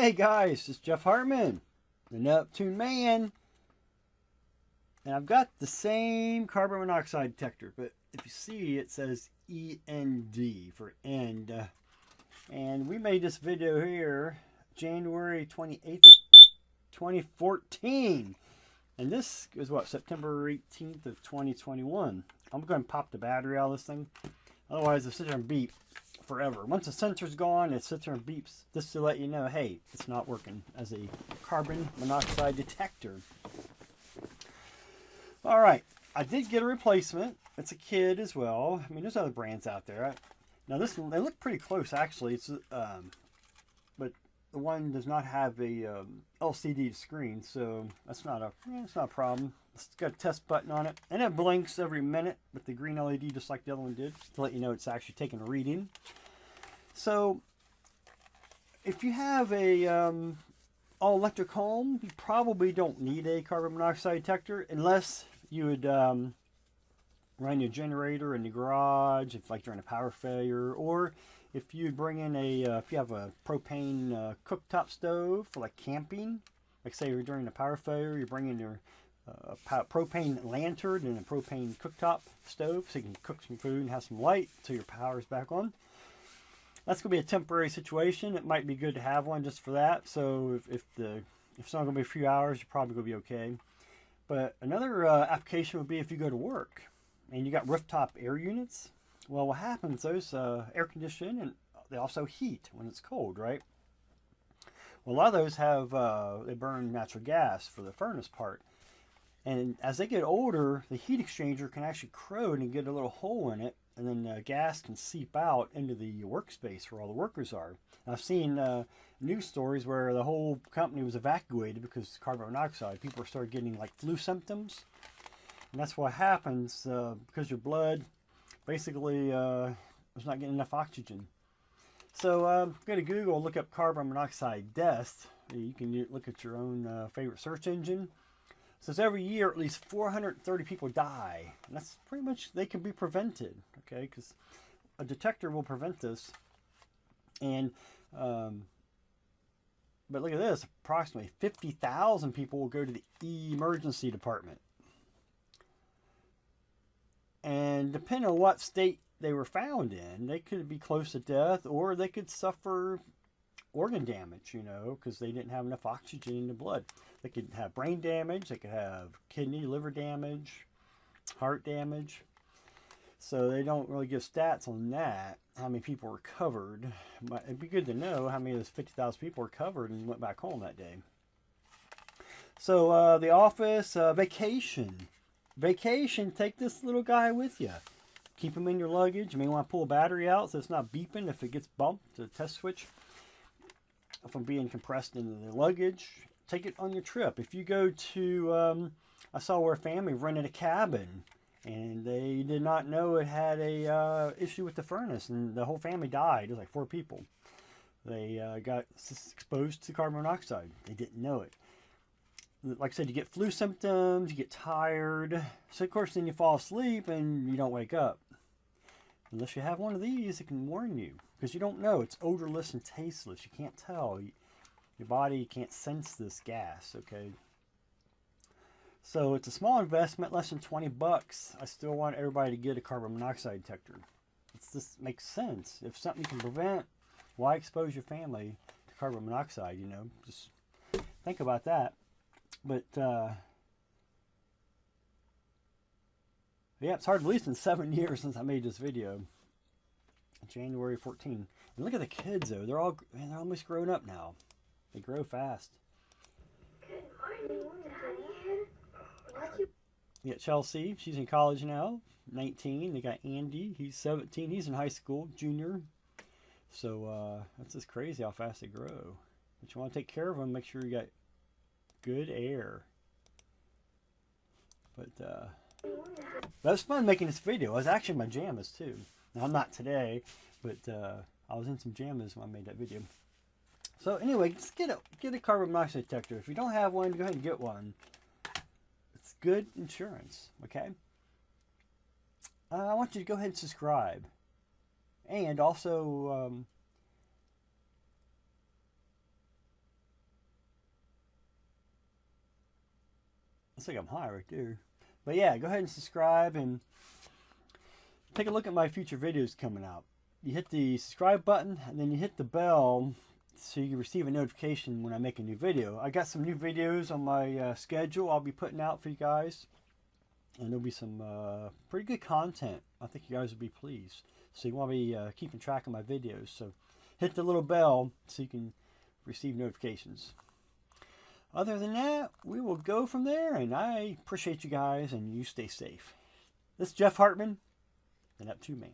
Hey guys, it's Jeff Hartman, the Neptune Man, and I've got the same carbon monoxide detector, but if you see it says END for end, and we made this video here January 28th of 2014, and this is what, September 18th of 2021. I'm going to pop the battery out of this thing, otherwise it'll sit there and beep forever. Once the sensor's gone, it sits there and beeps just to let you know, hey, it's not working as a carbon monoxide detector. All right, I did get a replacement. It's a kid as well. I mean, there's other brands out there. Now this one, they look pretty close actually. It's but the one does not have a LCD screen, so that's not a problem. It's got a test button on it, and it blinks every minute with the green LED, just like the other one did, to let you know it's actually taking a reading. So, if you have a all-electric home, you probably don't need a carbon monoxide detector, unless you would run your generator in the garage, if like during a power failure, or if you bring in if you have a propane cooktop stove for like camping, like say you're during a power failure, you bring in your propane lantern and a propane cooktop stove so you can cook some food and have some light until your power's back on. That's going to be a temporary situation. It might be good to have one just for that. So if it's not going to be a few hours, you're probably going to be okay. But another application would be if you go to work and you got rooftop air units. Well, what happens, those air condition, and they also heat when it's cold, right? Well, a lot of those have, they burn natural gas for the furnace part. And as they get older, the heat exchanger can actually corrode and get a little hole in it, and then gas can seep out into the workspace where all the workers are. And I've seen news stories where the whole company was evacuated because of carbon monoxide. People started getting like flu symptoms. And that's what happens because your blood basically is not getting enough oxygen. So go to Google, look up carbon monoxide deaths. You can look at your own favorite search engine. Says every year at least 430 people die, and that's pretty much, they can be prevented, okay, because a detector will prevent this. And but look at this, approximately 50,000 people will go to the emergency department, and depending on what state they were found in, they could be close to death, or they could suffer organ damage, you know, because they didn't have enough oxygen in the blood. They could have brain damage, they could have kidney, liver damage, heart damage. So they don't really give stats on that, how many people were covered. But it'd be good to know how many of those 50,000 people were covered and went back home that day. So the office, vacation. Vacation, take this little guy with you. Keep him in your luggage. You may want to pull a battery out so it's not beeping if it gets bumped, the test switch from being compressed into the luggage. Take it on your trip. If you go to, I saw where a family rented a cabin and they did not know it had a issue with the furnace, and the whole family died. It was like 4 people. They got exposed to carbon monoxide. They didn't know it. Like I said, you get flu symptoms, you get tired. So of course then you fall asleep and you don't wake up. Unless you have one of these, it can warn you. Because you don't know. It's odorless and tasteless. You can't tell. Your body can't sense this gas, okay? So it's a small investment, less than 20 bucks. I still want everybody to get a carbon monoxide detector. This makes sense. If something you can prevent, why expose your family to carbon monoxide, you know? Just think about that. But, yeah, it's hard to believe it's been 7 years since I made this video. January 14. And look at the kids though. They're almost grown up now. They grow fast. Good morning, Daddy. You got Chelsea. She's in college now. 19. They got Andy. He's 17. He's in high school, junior. So that's just crazy how fast they grow. But you want to take care of them. Make sure you got good air. But was fun making this video. I was actually in my pajamas too. Now, I'm not today, but I was in some pajamas when I made that video. So anyway, just get a carbon monoxide detector. If you don't have one, go ahead and get one. It's good insurance, okay? I want you to go ahead and subscribe. And also Looks like I'm high right there. But yeah, go ahead and subscribe and take a look at my future videos coming out. You hit the subscribe button and then you hit the bell so you can receive a notification when I make a new video. I got some new videos on my schedule I'll be putting out for you guys. And there'll be some pretty good content. I think you guys will be pleased. So you want to be keeping track of my videos. So hit the little bell so you can receive notifications. Other than that, we will go from there. And I appreciate you guys and you stay safe. This is Jeff Hartman, the Neptune Man.